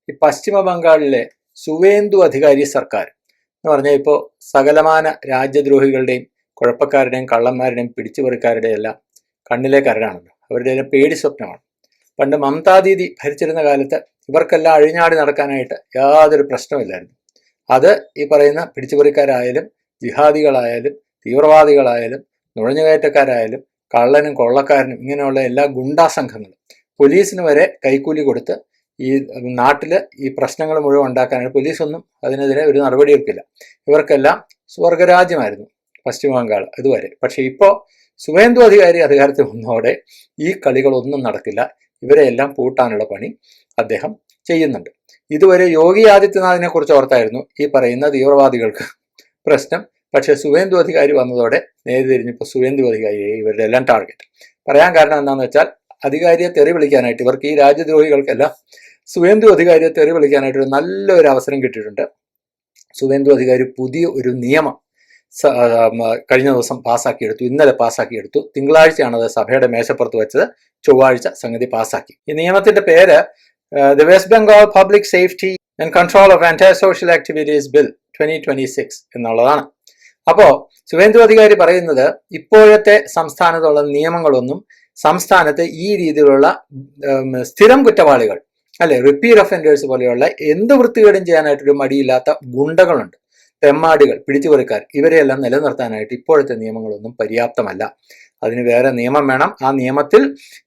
ഈ പശ്ചിമ ബംഗാളിലെ സുവേന്ദു അധികാരി സർക്കാർ എന്ന് പറഞ്ഞാൽ ഇപ്പോൾ സകലമാന രാജ്യദ്രോഹികളുടെയും കുഴപ്പക്കാരുടെയും കള്ളന്മാരുടെയും പിടിച്ചുപറിക്കാരുടെയും എല്ലാം കണ്ണിലെ കരടാണല്ലോ. അവരുടെ എല്ലാം പേടി സ്വപ്നമാണ്. പണ്ട് മമതാ ദീദി ഭരിച്ചിരുന്ന കാലത്ത് ഇവർക്കെല്ലാം അഴിഞ്ഞാടി നടക്കാനായിട്ട് യാതൊരു പ്രശ്നമില്ലായിരുന്നു. അത് ഈ പറയുന്ന പിടിച്ചുപറിക്കാരായാലും ജിഹാദികളായാലും തീവ്രവാദികളായാലും നുഴഞ്ഞുകയറ്റക്കാരായാലും കള്ളനും കൊള്ളക്കാരനും ഇങ്ങനെയുള്ള എല്ലാ ഗുണ്ടാ സംഘങ്ങളും പോലീസിന് വരെ കൈക്കൂലി കൊടുത്ത് ഈ നാട്ടില് ഈ പ്രശ്നങ്ങൾ മുഴുവൻ ഉണ്ടാക്കാനാണ്. പോലീസൊന്നും അതിനെതിരെ ഒരു നടപടിയെടുക്കില്ല. ഇവർക്കെല്ലാം സ്വർഗരാജ്യമായിരുന്നു പശ്ചിമ ബംഗാൾ ഇതുവരെ. പക്ഷെ ഇപ്പോൾ സുവേന്ദു അധികാരി അധികാരത്തിൽ വന്നതോടെ ഈ കളികളൊന്നും നടക്കില്ല. ഇവരെയെല്ലാം പൂട്ടാനുള്ള പണി അദ്ദേഹം ചെയ്യുന്നുണ്ട്. ഇതുവരെ യോഗി ആദിത്യനാഥിനെ കുറിച്ച് ഓർത്തായിരുന്നു ഈ പറയുന്ന തീവ്രവാദികൾക്ക് പ്രശ്നം. പക്ഷെ സുവേന്ദു അധികാരി വന്നതോടെ നേരെ തിരിഞ്ഞപ്പോൾ സുവേന്ദു അധികാരിയെ ഇവരുടെ എല്ലാം ടാർഗറ്റ്. പറയാൻ കാരണം എന്താണെന്ന് വെച്ചാൽ അധികാരിയെ തെറി വിളിക്കാനായിട്ട് ഇവർക്ക് ഈ രാജ്യദ്രോഹികൾക്കെല്ലാം സുവേന്ദു അധികാരിയെ തെറി വിളിക്കാനായിട്ട് ഒരു നല്ലൊരു അവസരം കിട്ടിയിട്ടുണ്ട്. സുവേന്ദു അധികാരി പുതിയ ഒരു നിയമം കഴിഞ്ഞ ദിവസം പാസ്സാക്കിയെടുത്തു. ഇന്നലെ പാസ്സാക്കിയെടുത്തു. തിങ്കളാഴ്ചയാണ് അത് സഭയുടെ മേശപ്പുറത്ത് വെച്ചത്. ചൊവ്വാഴ്ച സംഗതി പാസ്സാക്കി. ഈ നിയമത്തിന്റെ പേര് the West Bengal public safety and control of anti social activities bill 2026 എന്നുള്ളതാണ്. അപ്പോ സുവേന്ദു അധികാരി പറയുന്നത് ഇപ്പോഴത്തെ സംസ്ഥാനത്തുള്ള നിയമങ്ങളൊന്നും സംസ്ഥാനത്ത് ഈ രീതിയിലുള്ള സ്ഥിരം കുറ്റവാളികൾ അല്ലെ, റിപ്പീറ്റ് ഒഫൻഡേഴ്സ് പോലെയുള്ള എന്ത് വൃത്തികേടും ചെയ്യാനായിട്ടൊരു മടിയില്ലാത്ത ഗുണ്ടകളുണ്ട്, തെമ്മാടികൾ, പിടിച്ചുപറിക്കാർ, ഇവരെയെല്ലാം നിലനിർത്താനായിട്ട് ഇപ്പോഴത്തെ നിയമങ്ങളൊന്നും പര്യാപ്തമല്ല. അതിന് വേറെ നിയമം വേണം. ആ നിയമത്തിൽ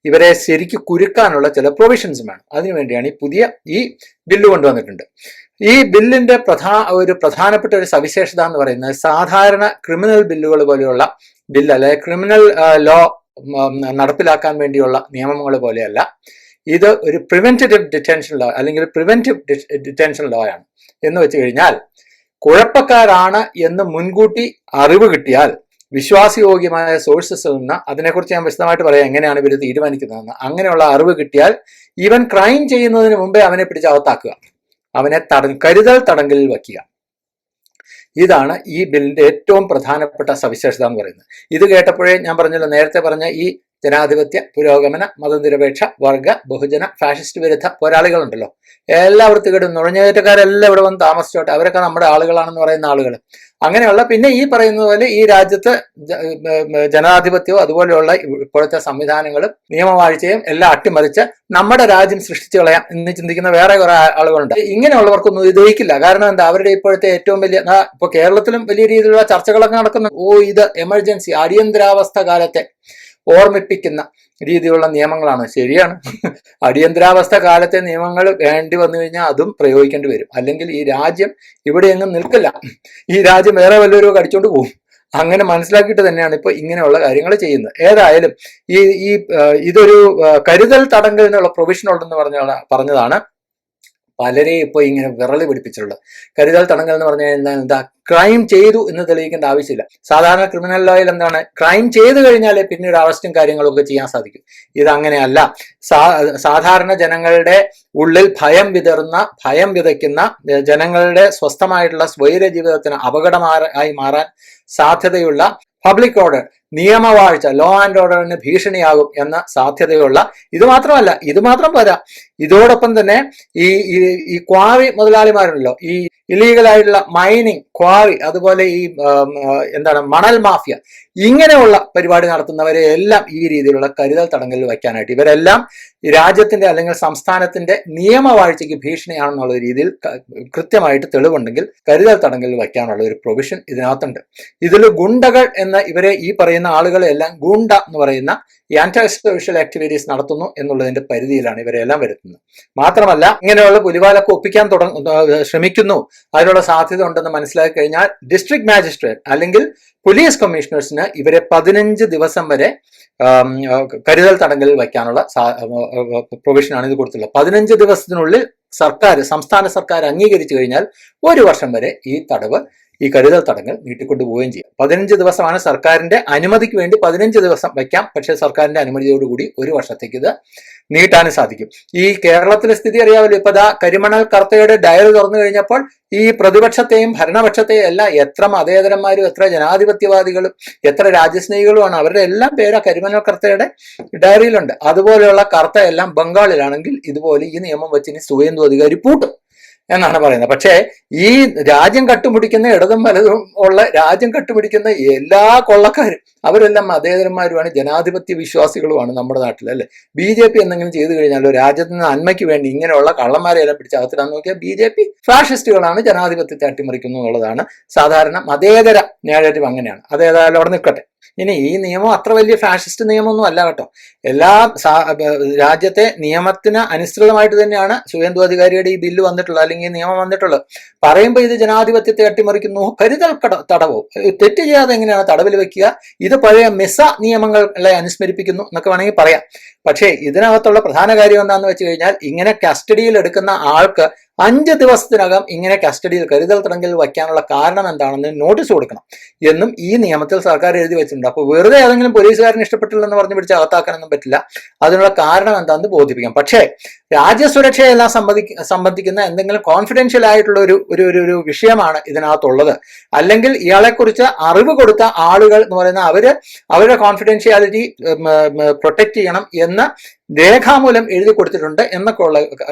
ഇവരെ ശരിക്ക് കുരുക്കാനുള്ള ചില പ്രൊവിഷൻസ് വേണം. അതിനുവേണ്ടിയാണ് ഈ ബില്ല് കൊണ്ടുവന്നിട്ടുണ്ട്. ഈ ബില്ലിന്റെ പ്രധാനപ്പെട്ട ഒരു സവിശേഷത എന്ന് പറയുന്നത് സാധാരണ ക്രിമിനൽ ബില്ലുകൾ പോലെയുള്ള ബില്ല് അല്ലെ, ക്രിമിനൽ ലോ നടപ്പിലാക്കാൻ വേണ്ടിയുള്ള നിയമങ്ങൾ പോലെയല്ല. ഇത് ഒരു പ്രിവെന്റേറ്റീവ് ഡിറ്റൻഷൻ ലോ അല്ലെങ്കിൽ പ്രിവെന്റീവ് ഡിറ്റൻഷൻ ലോ ആണ്. എന്ന് വെച്ച് കഴിഞ്ഞാൽ കുഴപ്പക്കാരാണ് എന്ന് മുൻകൂട്ടി അറിവ് കിട്ടിയാൽ വിശ്വാസയോഗ്യമായ സോഴ്സസിൽ നിന്ന്, അതിനെക്കുറിച്ച് ഞാൻ വിശദമായിട്ട് പറയാം എങ്ങനെയാണ് ഇവർ തീരുമാനിക്കുന്നതെന്ന്, അങ്ങനെയുള്ള അറിവ് കിട്ടിയാൽ ഈവൻ ക്രൈം ചെയ്യുന്നതിന് മുമ്പേ അവനെ പിടിച്ച് അകത്താക്കുക, അവനെ കരുതൽ തടങ്കലിൽ വയ്ക്കുക. ഇതാണ് ഈ ബില്ലിന്റെ ഏറ്റവും പ്രധാനപ്പെട്ട സവിശേഷത എന്ന് പറയുന്നത്. ഇത് കേട്ടപ്പോഴേ ഞാൻ പറഞ്ഞല്ലോ, നേരത്തെ പറഞ്ഞ ഈ ജനാധിപത്യ, പുരോഗമന, മതനിരപേക്ഷ, വർഗ, ബഹുജന, ഫാഷിസ്റ്റ് വിരുദ്ധ പോരാളികളുണ്ടല്ലോ, എല്ലാ വൃത്തികേടും നുഴഞ്ഞുകയറ്റക്കാരെല്ലാം ഇവിടെ വന്ന് താമസിച്ചോട്ടെ, അവരൊക്കെ നമ്മുടെ ആളുകളാണെന്ന് പറയുന്ന ആളുകൾ, അങ്ങനെയുള്ള പിന്നെ ഈ പറയുന്നത് പോലെ ഈ രാജ്യത്ത് ജനാധിപത്യവും അതുപോലെയുള്ള ഇപ്പോഴത്തെ സംവിധാനങ്ങളും നിയമവാഴ്ചയും എല്ലാം അട്ടിമറിച്ച് നമ്മുടെ രാജ്യം സൃഷ്ടിച്ചു കളയാം എന്ന് ചിന്തിക്കുന്ന വേറെ കുറെ ആളുകളുണ്ട്. ഇങ്ങനെയുള്ളവർക്കൊന്നും ഇത് ദഹിക്കില്ല. കാരണം എന്താ, അവരുടെ ഇപ്പോഴത്തെ ഏറ്റവും വലിയ, ഇപ്പൊ കേരളത്തിലും വലിയ രീതിയിലുള്ള ചർച്ചകളൊക്കെ നടക്കുന്നു. ഇത് എമർജൻസി, അടിയന്തരാവസ്ഥ കാലത്തെ ഓർമ്മിപ്പിക്കുന്ന രീതിയിലുള്ള നിയമങ്ങളാണ്. ശരിയാണ്, അടിയന്തരാവസ്ഥ കാലത്തെ നിയമങ്ങൾ വേണ്ടി വന്നു കഴിഞ്ഞാൽ അതും പ്രയോഗിക്കേണ്ടി വരും. അല്ലെങ്കിൽ ഈ രാജ്യം ഇവിടെയെങ്ങും നിൽക്കില്ല, ഈ രാജ്യം വേറെ വല്ലവരും കടിച്ചോണ്ട് പോകും. അങ്ങനെ മനസ്സിലാക്കിയിട്ട് തന്നെയാണ് ഇപ്പൊ ഇങ്ങനെയുള്ള കാര്യങ്ങൾ ചെയ്യുന്നത്. ഏതായാലും ഇതൊരു കരുതൽ തടങ്കൽ എന്നുള്ള പ്രൊവിഷൻ ഉണ്ടെന്ന് പറഞ്ഞതാണ് പലരെയും ഇപ്പോൾ ഇങ്ങനെ വിറളി പിടിപ്പിച്ചിട്ടുള്ളത്. കരുതൽ തടങ്കൽ എന്ന് പറഞ്ഞു കഴിഞ്ഞാൽ എന്താ, ക്രൈം ചെയ്തു എന്ന് തെളിയിക്കേണ്ട ആവശ്യമില്ല. സാധാരണ ക്രിമിനൽ ലോയിൽ എന്താണ്, ക്രൈം ചെയ്തു കഴിഞ്ഞാലേ പിന്നീട് അറസ്റ്റും കാര്യങ്ങളൊക്കെ ചെയ്യാൻ സാധിക്കും. ഇതങ്ങനെയല്ല. സാധാരണ ജനങ്ങളുടെ ഉള്ളിൽ ഭയം വിതയ്ക്കുന്ന, ജനങ്ങളുടെ സ്വസ്ഥമായിട്ടുള്ള സ്വൈര ജീവിതത്തിന് അപകടമായി മാറാൻ സാധ്യതയുള്ള പബ്ലിക് ഓർഡർ, നിയമവാഴ്ച, ലോ ആൻഡ് ഓർഡറിന് ഭീഷണിയാകും എന്ന സാധ്യതയുള്ള, ഇത് മാത്രം പോരാ, ഇതോടൊപ്പം തന്നെ ഈ ക്വാറി മുതലാളിമാരുണ്ടല്ലോ, ഈ ഇല്ലീഗലായിട്ടുള്ള മൈനിങ്, ക്വാറി, അതുപോലെ ഈ മണൽ മാഫിയ, ഇങ്ങനെയുള്ള പരിപാടി നടത്തുന്നവരെ എല്ലാം ഈ രീതിയിലുള്ള കരുതൽ തടങ്കലിൽ വയ്ക്കാനായിട്ട്, ഇവരെല്ലാം രാജ്യത്തിന്റെ അല്ലെങ്കിൽ സംസ്ഥാനത്തിന്റെ നിയമവാഴ്ചയ്ക്ക് ഭീഷണിയാണെന്നുള്ള രീതിയിൽ കൃത്യമായിട്ട് തെളിവുണ്ടെങ്കിൽ കരുതൽ തടങ്കലിൽ വയ്ക്കാനുള്ള ഒരു പ്രൊവിഷൻ ഇതിനകത്തുണ്ട്. ഇതിൽ ഗുണ്ടകൾ എന്ന ഇവരെ ഈ പറയുന്ന ആളുകളെല്ലാം ഗുണ്ട എന്ന് പറയുന്ന ഈ ആന്റി സോഷ്യൽ ആക്ടിവിറ്റീസ് നടത്തുന്നു എന്നുള്ളതിന്റെ പരിധിയിലാണ് ഇവരെല്ലാം വരുത്തുന്നത്. മാത്രമല്ല, ഇങ്ങനെയുള്ള പുലിവാലൊക്കെ ഒപ്പിക്കാൻ ശ്രമിക്കുന്നു, അതിനുള്ള സാധ്യത ഉണ്ടെന്ന് മനസ്സിലാക്കി കഴിഞ്ഞാൽ ഡിസ്ട്രിക്ട് മാജിസ്ട്രേറ്റ് അല്ലെങ്കിൽ പോലീസ് കമ്മീഷണേഴ്സിന് ഇവരെ 15 ദിവസം വരെ കരുതൽ തടങ്കലിൽ വയ്ക്കാനുള്ള പ്രൊവിഷനാണ് ഇത് കൊടുത്തുള്ളത്. 15 ദിവസത്തിനുള്ളിൽ സംസ്ഥാന സർക്കാർ അംഗീകരിച്ചു കഴിഞ്ഞാൽ 1 വർഷം വരെ ഈ തടവ് ഈ കരുതൽ തടങ്കൽ നീട്ടിക്കൊണ്ടുപോവുകയും ചെയ്യാം. 15 ദിവസമാണ് സർക്കാരിന്റെ അനുമതിക്ക് വേണ്ടി 15 ദിവസം വയ്ക്കാം. പക്ഷേ സർക്കാരിന്റെ അനുമതിയോടുകൂടി 1 വർഷത്തേക്ക് ഇത് നീട്ടാനും സാധിക്കും. ഈ കേരളത്തിലെ സ്ഥിതി അറിയാമല്ലോ. ഇപ്പൊ ദാ കരിമണൽ കർത്തയുടെ ഡയറി തുറന്നു കഴിഞ്ഞപ്പോൾ ഈ പ്രതിപക്ഷത്തെയും ഭരണപക്ഷത്തെയും എല്ലാം എത്ര മതേതരന്മാരും എത്ര ജനാധിപത്യവാദികളും എത്ര രാജ്യസ്നേഹികളുമാണ്, അവരുടെ എല്ലാം പേര് കരിമണൽ കർത്തയുടെ ഡയറിയിലുണ്ട്. അതുപോലെയുള്ള കർത്ത എല്ലാം ബംഗാളിലാണെങ്കിൽ ഇതുപോലെ ഈ നിയമം വെച്ച് ഇനി സുവേന്ദു അധികാരി പൂട്ടും എന്നാണ് പറയുന്നത്. പക്ഷേ ഈ രാജ്യം കട്ടുപിടിക്കുന്ന ഇടതും വലതും ഉള്ള രാജ്യം കട്ടുപിടിക്കുന്ന എല്ലാ കൊള്ളക്കാരും അവരെല്ലാം മതേതരന്മാരുമാണ്, ജനാധിപത്യ വിശ്വാസികളുമാണ് നമ്മുടെ നാട്ടിൽ, അല്ലെ? BJP എന്തെങ്കിലും ചെയ്തു കഴിഞ്ഞാലോ രാജ്യത്തിന് നന്മയ്ക്ക് വേണ്ടി ഇങ്ങനെയുള്ള കള്ളന്മാരെ എല്ലാം പിടിച്ച് അകത്തിടാൻ നോക്കിയാൽ BJP ഫാഷിസ്റ്റുകളാണ്, ജനാധിപത്യത്തെ അട്ടിമറിക്കുന്നു എന്നുള്ളതാണ് സാധാരണ മതേതര നേരേറ്റീവ്. അങ്ങനെയാണ്. അതേതായാലും അവിടെ നിൽക്കട്ടെ. ഇനി ഈ നിയമം അത്ര വലിയ ഫാഷിസ്റ്റ് നിയമമൊന്നും അല്ല കേട്ടോ. എല്ലാ രാജ്യത്തെ നിയമത്തിന് അനുസൃതമായിട്ട് തന്നെയാണ് സുവേന്ദു അധികാരിയുടെ ഈ ബില്ല് വന്നിട്ടുള്ളത്, അല്ലെങ്കിൽ ഈ നിയമം വന്നിട്ടുള്ളത്. പറയുമ്പോൾ ഇത് ജനാധിപത്യത്തെ അട്ടിമറിക്കുന്നു, കരുതൽ തടവോ, തെറ്റ് ചെയ്യാതെ എങ്ങനെയാണ് തടവിൽ വെക്കുക, ഇത് പഴയ മെസ്സ നിയമങ്ങളെ അനുസ്മരിപ്പിക്കുന്നു എന്നൊക്കെ വേണമെങ്കിൽ പറയാം. പക്ഷേ ഇതിനകത്തുള്ള പ്രധാന കാര്യം എന്താണെന്ന് വെച്ച് കഴിഞ്ഞാൽ, ഇങ്ങനെ കസ്റ്റഡിയിൽ എടുക്കുന്ന ആൾക്ക് 5 ദിവസത്തിനകം ഇങ്ങനെ കസ്റ്റഡിയിൽ കരുതൽ തടങ്കലിൽ വയ്ക്കാനുള്ള കാരണം എന്താണെന്ന് നോട്ടീസ് കൊടുക്കണം എന്നും ഈ നിയമത്തിൽ സർക്കാർ എഴുതി വെച്ചിട്ടുണ്ട്. അപ്പോൾ വെറുതെ ഏതെങ്കിലും പോലീസുകാരന് ഇഷ്ടപ്പെട്ടില്ലെന്ന് പറഞ്ഞ് പിടിച്ച് അകത്താക്കാനൊന്നും പറ്റില്ല. അതിനുള്ള കാരണം എന്താണെന്ന് ബോധിപ്പിക്കാം. പക്ഷേ രാജ്യസുരക്ഷയെല്ലാം സംബന്ധിക്കുന്ന എന്തെങ്കിലും കോൺഫിഡൻഷ്യൽ ആയിട്ടുള്ള ഒരു വിഷയമാണ് ഇതിനകത്തുള്ളത്. അല്ലെങ്കിൽ ഇയാളെക്കുറിച്ച് അറിവ് കൊടുത്ത ആളുകൾ എന്ന് പറയുന്ന അവരുടെ കോൺഫിഡൻഷ്യാലിറ്റി പ്രൊട്ടക്ട് ചെയ്യണം എന്ന് രേഖാമൂലം എഴുതി കൊടുത്തിട്ടുണ്ട് എന്നൊക്കെ ഉള്ള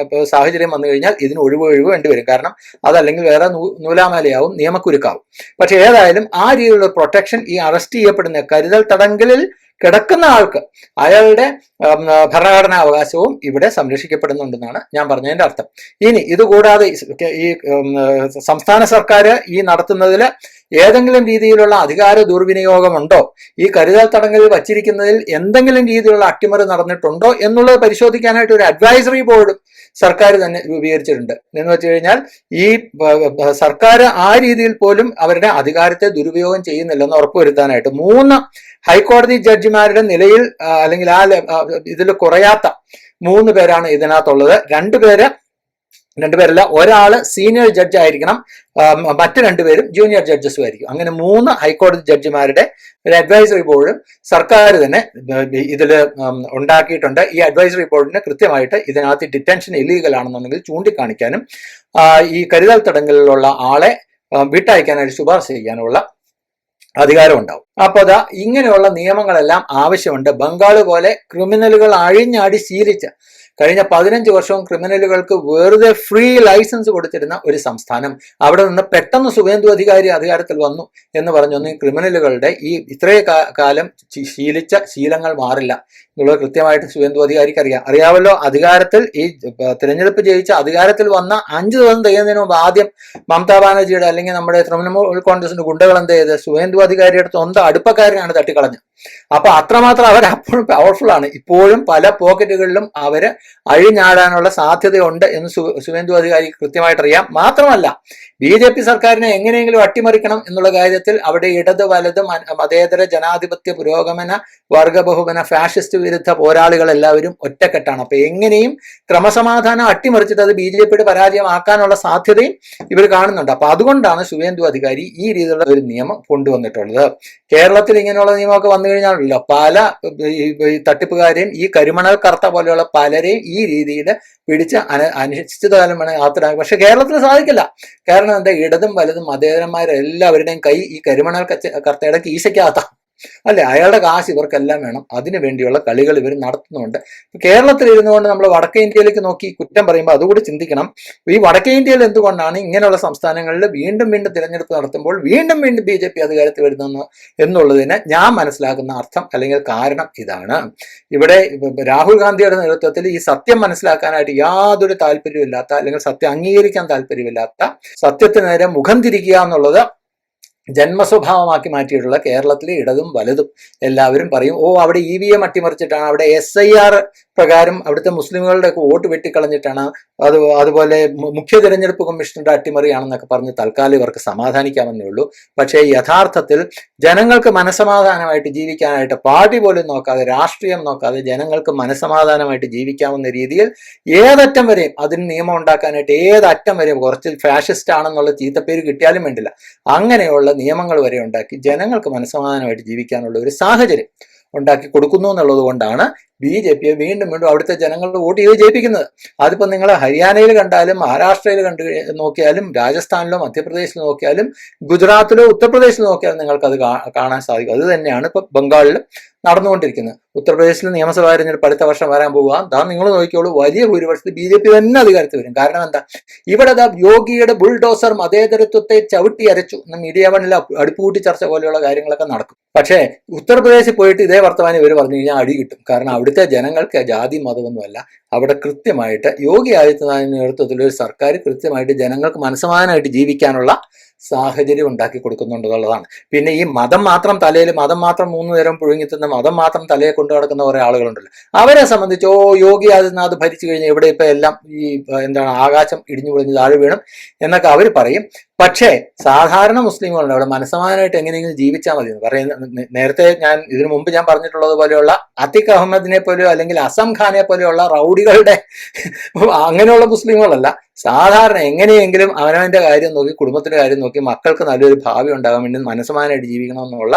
സാഹചര്യം വന്നു കഴിഞ്ഞാൽ ഇതിന് ഒഴിവ് വേണ്ടിവരും. കാരണം അതല്ലെങ്കിൽ വേറെ നൂലാമാലയാവും, നിയമക്കുരുക്കാവും. പക്ഷെ ഏതായാലും ആ രീതിയിലുള്ള പ്രൊട്ടക്ഷൻ ഈ അറസ്റ്റ് ചെയ്യപ്പെടുന്ന കരുതൽ തടങ്കലിൽ കിടക്കുന്ന ആൾക്ക് അയാളുടെ ഭരണഘടനാ അവകാശവും ഇവിടെ സംരക്ഷിക്കപ്പെടുന്നുണ്ടെന്നാണ് ഞാൻ പറഞ്ഞതിന്റെ അർത്ഥം. ഇനി ഇതുകൂടാതെ ഈ സംസ്ഥാന സർക്കാർ ഈ നടത്തുന്നതിൽ ഏതെങ്കിലും രീതിയിലുള്ള അധികാര ദുർവിനിയോഗമുണ്ടോ, ഈ കരുതൽ തടങ്കലിൽ വച്ചിരിക്കുന്നതിൽ എന്തെങ്കിലും രീതിയിലുള്ള അട്ടിമറി നടന്നിട്ടുണ്ടോ എന്നുള്ളത് പരിശോധിക്കാനായിട്ട് ഒരു അഡ്വൈസറി ബോർഡ് സർക്കാർ തന്നെ രൂപീകരിച്ചിട്ടുണ്ട്. എന്ന് വെച്ച് കഴിഞ്ഞാൽ ഈ സർക്കാർ ആ രീതിയിൽ പോലും അവരുടെ അധികാരത്തെ ദുരുപയോഗം ചെയ്യുന്നില്ലെന്ന് ഉറപ്പുവരുത്താനായിട്ട് 3 ഹൈക്കോടതി ജഡ്ജിമാരുടെ നിലയിൽ അല്ലെങ്കിൽ ആ ഇതിൽ കുറയാത്ത 3 പേരാണ് ഇതിനകത്തുള്ളത്. 2 പേരല്ല, ഒരാള് സീനിയർ ജഡ്ജ് ആയിരിക്കണം, മറ്റു 2 പേരും ജൂനിയർ ജഡ്ജസും ആയിരിക്കും. അങ്ങനെ 3 ഹൈക്കോടതി ജഡ്ജിമാരുടെ ഒരു അഡ്വൈസറി ബോർഡ് സർക്കാർ തന്നെ ഇതിൽ ഉണ്ടാക്കിയിട്ടുണ്ട്. ഈ അഡ്വൈസറി ബോർഡിന് കൃത്യമായിട്ട് ഇതിനകത്ത് ഡിറ്റൻഷൻ ഇല്ലീഗൽ ആണെന്നുണ്ടെങ്കിൽ ചൂണ്ടിക്കാണിക്കാനും ഈ കരുതൽ തടങ്കലിലുള്ള ആളെ വിട്ടയക്കാനായിട്ട് ശുപാർശ ചെയ്യാനുള്ള അധികാരം ഉണ്ടാവും. അപ്പൊ അതാ ഇങ്ങനെയുള്ള നിയമങ്ങളെല്ലാം ആവശ്യമുണ്ട്. ബംഗാൾ പോലെ ക്രിമിനലുകൾ അഴിഞ്ഞാടി ശീലിച്ച കഴിഞ്ഞ 15 വർഷവും ക്രിമിനലുകൾക്ക് വെറുതെ ഫ്രീ ലൈസൻസ് കൊടുത്തിരുന്ന ഒരു സംസ്ഥാനം, അവിടെ നിന്ന് പെട്ടെന്ന് സുവേന്ദു അധികാരി അധികാരത്തിൽ വന്നു എന്ന് പറഞ്ഞൊന്നും ഈ ക്രിമിനലുകളുടെ ഈ ഇത്രയും കാലം ശീലിച്ച ശീലങ്ങൾ മാറില്ല എന്നുള്ളത് കൃത്യമായിട്ട് സുവേന്ദു അധികാരിക്ക് അറിയാമല്ലോ. അധികാരത്തിൽ ഈ തിരഞ്ഞെടുപ്പ് ജയിച്ച അധികാരത്തിൽ വന്ന 5 ദിവസം തികയുന്നതിന് മുമ്പ് ആദ്യം മമതാ ബാനർജിയുടെ അല്ലെങ്കിൽ നമ്മുടെ തൃണമൂൽ കോൺഗ്രസിന്റെ ഗുണ്ടകൾ എന്ത് ചെയ്ത് സുവേന്ദു അധികാരിയുടെ സ്വന്തം അടുപ്പക്കാരനാണ് തട്ടിക്കളഞ്ഞത്. അപ്പൊ അത്രമാത്രം അവരപ്പോഴും പവർഫുൾ ആണ്. ഇപ്പോഴും പല പോക്കറ്റുകളിലും അവര് അഴിഞ്ഞാടാനുള്ള സാധ്യതയുണ്ട് എന്ന് സുവേന്ദു അധികാരി കൃത്യമായിട്ട് അറിയാം. മാത്രമല്ല BJP സർക്കാരിനെ എങ്ങനെയെങ്കിലും അട്ടിമറിക്കണം എന്നുള്ള കാര്യത്തിൽ അവിടെ ഇടത് വലത് മതേതര ജനാധിപത്യ പുരോഗമന വർഗ ബഹുമന ഫാഷിസ്റ്റ് വിരുദ്ധ പോരാളികൾ എല്ലാവരും ഒറ്റക്കെട്ടാണ്. അപ്പൊ എങ്ങനെയും ക്രമസമാധാനം അട്ടിമറിച്ചിട്ട് അത് BJPയുടെ പരാജയമാക്കാനുള്ള സാധ്യതയും ഇവർ കാണുന്നുണ്ട്. അപ്പൊ അതുകൊണ്ടാണ് സുവേന്ദു അധികാരി ഈ രീതിയിലുള്ള ഒരു നിയമം കൊണ്ടുവന്നിട്ടുള്ളത്. കേരളത്തിൽ ഇങ്ങനെയുള്ള നിയമമൊക്കെ വന്നു കഴിഞ്ഞാണല്ലോ പല തട്ടിപ്പുകാരെയും ഈ കരിമണൽ കർത്ത പോലെയുള്ള പലരെയും ഈ രീതിയിൽ പിടിച്ച് അനിശ്ചിതകാലം വേണമെങ്കിൽ അകത്തിടാൻ. പക്ഷെ കേരളത്തിൽ സാധിക്കില്ല. കാരണം എന്താ, ഇടതും വലതും മതേതരന്മാരെല്ലാവരുടെയും കൈ ഈ കരിമണൽ കർത്തയുടെ കീശയ്ക്കകത്താണ്, അല്ലെ? അയാളുടെ കാശ് ഇവർക്കെല്ലാം വേണം. അതിനു വേണ്ടിയുള്ള കളികൾ ഇവർ നടത്തുന്നുണ്ട്. കേരളത്തിൽ ഇരുന്നുകൊണ്ട് നമ്മൾ വടക്കേ ഇന്ത്യയിലേക്ക് നോക്കി കുറ്റം പറയുമ്പോൾ അതുകൂടി ചിന്തിക്കണം. ഈ വടക്കേ ഇന്ത്യയിൽ എന്തുകൊണ്ടാണ് ഇങ്ങനെയുള്ള സംസ്ഥാനങ്ങളിൽ വീണ്ടും തിരഞ്ഞെടുപ്പ് നടത്തുമ്പോൾ വീണ്ടും BJP അധികാരത്തിൽ വരുന്നു എന്നുള്ളതിന് ഞാൻ മനസ്സിലാക്കുന്ന അർത്ഥം അല്ലെങ്കിൽ കാരണം ഇതാണ്. ഇവിടെ രാഹുൽ ഗാന്ധിയുടെ നേതൃത്വത്തിൽ ഈ സത്യം മനസ്സിലാക്കാനായിട്ട് യാതൊരു താല്പര്യമില്ലാത്ത അല്ലെങ്കിൽ സത്യം അംഗീകരിക്കാൻ താല്പര്യമില്ലാത്ത, സത്യത്തിന് നേരെ മുഖം തിരിക്കുക എന്നുള്ളത് ജന്മസ്വഭാവമാക്കി മാറ്റിയിട്ടുള്ള കേരളത്തിലെ ഇടതും വലതും എല്ലാവരും പറയും, അവിടെ EVM അട്ടിമറിച്ചിട്ടാണ്, അവിടെ SIR പ്രകാരം അവിടുത്തെ മുസ്ലിമുകളുടെ ഒക്കെ വോട്ട് വെട്ടിക്കളഞ്ഞിട്ടാണ് അതുപോലെ മുഖ്യ തിരഞ്ഞെടുപ്പ് കമ്മീഷണറുടെ അട്ടിമറിയാണെന്നൊക്കെ പറഞ്ഞ് തൽക്കാലം ഇവർക്ക് സമാധാനിക്കാമെന്നേ ഉള്ളൂ. പക്ഷേ യഥാർത്ഥത്തിൽ ജനങ്ങൾക്ക് മനസമാധാനമായിട്ട് ജീവിക്കാനായിട്ട് പാർട്ടി പോലും നോക്കാതെ, രാഷ്ട്രീയം നോക്കാതെ ജനങ്ങൾക്ക് മനസമാധാനമായിട്ട് ജീവിക്കാവുന്ന രീതിയിൽ ഏതറ്റം വരെയും അതിന് നിയമം ഉണ്ടാക്കാനായിട്ട് ഏതറ്റം വരെയും, കുറച്ച് ഫാഷിസ്റ്റ് ആണെന്നുള്ള ചീത്തപ്പേര് കിട്ടിയാലും വേണ്ടില്ല, അങ്ങനെയുള്ള നിയമങ്ങൾ വരെ ഉണ്ടാക്കി ജനങ്ങൾക്ക് മനസമാധാനമായിട്ട് ജീവിക്കാനുള്ള ഒരു സാഹചര്യം ഉണ്ടാക്കി കൊടുക്കുന്നു എന്നുള്ളത് കൊണ്ടാണ് BJPയെ വീണ്ടും വീണ്ടും അവിടുത്തെ ജനങ്ങളുടെ വോട്ട് ചെയ്ത് ജയിപ്പിക്കുന്നത്. അതിപ്പോ നിങ്ങൾ ഹരിയാനയിൽ കണ്ടാലും, മഹാരാഷ്ട്രയിൽ നോക്കിയാലും, രാജസ്ഥാനിലോ മധ്യപ്രദേശിലോ നോക്കിയാലും, ഗുജറാത്തിലോ ഉത്തർപ്രദേശിലോ നോക്കിയാലും നിങ്ങൾക്ക് അത് കാണാൻ സാധിക്കും. അത് തന്നെയാണ് ഇപ്പൊ ബംഗാളിൽ നടന്നുകൊണ്ടിരിക്കുന്നത്. ഉത്തർപ്രദേശിൽ നിയമസഭാ തെരഞ്ഞെടുപ്പ് അടുത്ത വർഷം വരാൻ പോവുക. അതാ നിങ്ങൾ നോക്കിയോളൂ, വലിയ ഭൂരിപക്ഷത്തിൽ BJP തന്നെ അധികാരത്തിൽ വരും. കാരണം എന്താ, ഇവിടെ യോഗിയുടെ ബുൾഡോസർ മതേതരത്വത്തെ ചവിട്ടി അരച്ചു എന്ന് മീഡിയ വണ്ണിൽ അടുപ്പുകൂട്ടി ചർച്ച പോലെയുള്ള കാര്യങ്ങളൊക്കെ നടക്കും. പക്ഷേ ഉത്തർപ്രദേശിൽ പോയിട്ട് ഇതേ വർത്തമാനം ഇവർ പറഞ്ഞു കഴിഞ്ഞാൽ അടി കിട്ടും. കാരണം അവിടുത്തെ ജനങ്ങൾക്ക് ജാതി മതമൊന്നുമല്ല, അവിടെ കൃത്യമായിട്ട് യോഗി ആദിത്യനാഥിന്റെ നേതൃത്വത്തിൽ ഒരു സർക്കാർ കൃത്യമായിട്ട് ജനങ്ങൾക്ക് മനസ്സമാധാനമായിട്ട് ജീവിക്കാനുള്ള സാഹചര്യം ഉണ്ടാക്കി കൊടുക്കുന്നുണ്ടെന്നുള്ളതാണ്. പിന്നെ ഈ മതം മാത്രം 3 നേരം പുഴുങ്ങിത്തുന്ന മതം മാത്രം തലയെ കൊണ്ടു നടക്കുന്ന കുറെ ആളുകളുണ്ടല്ലോ, അവരെ സംബന്ധിച്ച് യോഗി ആദിത്യനാഥ് ഭരിച്ചു കഴിഞ്ഞാൽ ഇവിടെ ഇപ്പൊ എല്ലാം ഈ ആകാശം ഇടിഞ്ഞു പൊളിഞ്ഞ് താഴെ വീണും എന്നൊക്കെ അവർ പറയും. പക്ഷേ സാധാരണ മുസ്ലിങ്ങളുണ്ട് അവിടെ മനസ്സമാധാനമായിട്ട് എങ്ങനെയെങ്കിലും ജീവിച്ചാൽ മതി എന്ന് പറയുന്നത്. നേരത്തെ ഇതിനു മുമ്പ് ഞാൻ പറഞ്ഞിട്ടുള്ളത് പോലെയുള്ള അത്തിഖ് അഹമ്മദിനെ പോലെയോ അല്ലെങ്കിൽ അസം ഖാനെ പോലെയുള്ള റൗഡികളുടെ അങ്ങനെയുള്ള മുസ്ലിങ്ങളല്ല, സാധാരണ എങ്ങനെയെങ്കിലും അവനവന്റെ കാര്യം നോക്കി, കുടുംബത്തിന്റെ കാര്യം നോക്കി, മക്കൾക്ക് നല്ലൊരു ഭാവി ഉണ്ടാകാൻ വേണ്ടി മനസ്സമാധാനമായിട്ട് ജീവിക്കണമെന്നുള്ള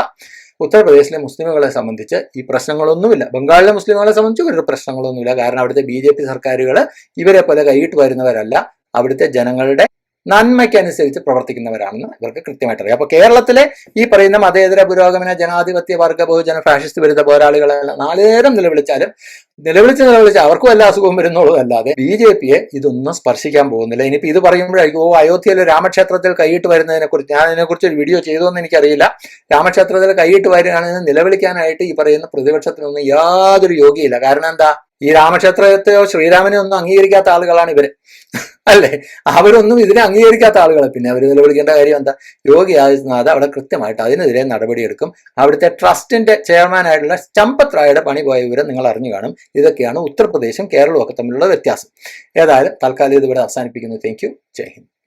ഉത്തർപ്രദേശിലെ മുസ്ലിമുകളെ സംബന്ധിച്ച് ഈ പ്രശ്നങ്ങളൊന്നുമില്ല. ബംഗാളിലെ മുസ്ലിമുകളെ സംബന്ധിച്ച് ഒരു പ്രശ്നങ്ങളൊന്നുമില്ല. കാരണം അവിടുത്തെ BJP സർക്കാരുകൾ ഇവരെ പോലെ കൈയിട്ട് വരുന്നവരല്ല, അവിടുത്തെ ജനങ്ങളുടെ നന്മയ്ക്കനുസരിച്ച് പ്രവർത്തിക്കുന്നവരാണെന്ന് ഇവർക്ക് കൃത്യമായിട്ട് അറിയാം. അപ്പൊ കേരളത്തിലെ ഈ പറയുന്ന മതേതര പുരോഗമന ജനാധിപത്യ വർഗ ബഹുജന ഫാഷിസ്റ്റ് വിരുദ്ധ പോരാളികളെല്ലാം നാളേരം നിലവിളിച്ച് അവർക്കും എല്ലാ അസുഖവും വരുന്നുള്ളതല്ലാതെ BJPയെ ഇതൊന്നും സ്പർശിക്കാൻ പോകുന്നില്ല. ഇനിയിപ്പോ ഇത് പറയുമ്പോഴായിരിക്കും അയോധ്യയിലെ രാമക്ഷേത്രത്തിൽ കൈയിട്ട് വരുന്നതിനെ കുറിച്ച്, ഞാൻ അതിനെക്കുറിച്ച് ഒരു വീഡിയോ ചെയ്തോന്ന് എനിക്കറിയില്ല. രാമക്ഷേത്രത്തിൽ കൈയിട്ട് വരികയാണെന്ന് നിലവിളിക്കാനായിട്ട് ഈ പറയുന്ന പ്രതിപക്ഷത്തിനൊന്നും യാതൊരു യോഗ്യയില്ല. കാരണം എന്താ, ഈ രാമക്ഷേത്രത്തെയോ ശ്രീരാമനെയോ ഒന്നും അംഗീകരിക്കാത്ത ആളുകളാണ് ഇവര്, അല്ലേ? അവരൊന്നും ഇതിനെ അംഗീകരിക്കാത്ത ആളുകളെ പിന്നെ അവർ നിലവിളിക്കേണ്ട കാര്യം എന്താ? യോഗി ആദിത്യനാഥ് അവിടെ കൃത്യമായിട്ട് അതിനെതിരെ നടപടിയെടുക്കും. അവിടുത്തെ ട്രസ്റ്റിന്റെ ചെയർമാനായിട്ടുള്ള ചമ്പത് റായുടെ പണി പോയ വിവരം നിങ്ങൾ അറിഞ്ഞു കാണും. ഇതൊക്കെയാണ് ഉത്തർപ്രദേശും കേരളവും ഒക്കെ തമ്മിലുള്ള വ്യത്യാസം. ഏതായാലും തൽക്കാലം ഇതിവിടെ അവസാനിപ്പിക്കുന്നു. Thank you. ജയ് ഹിന്ദ്.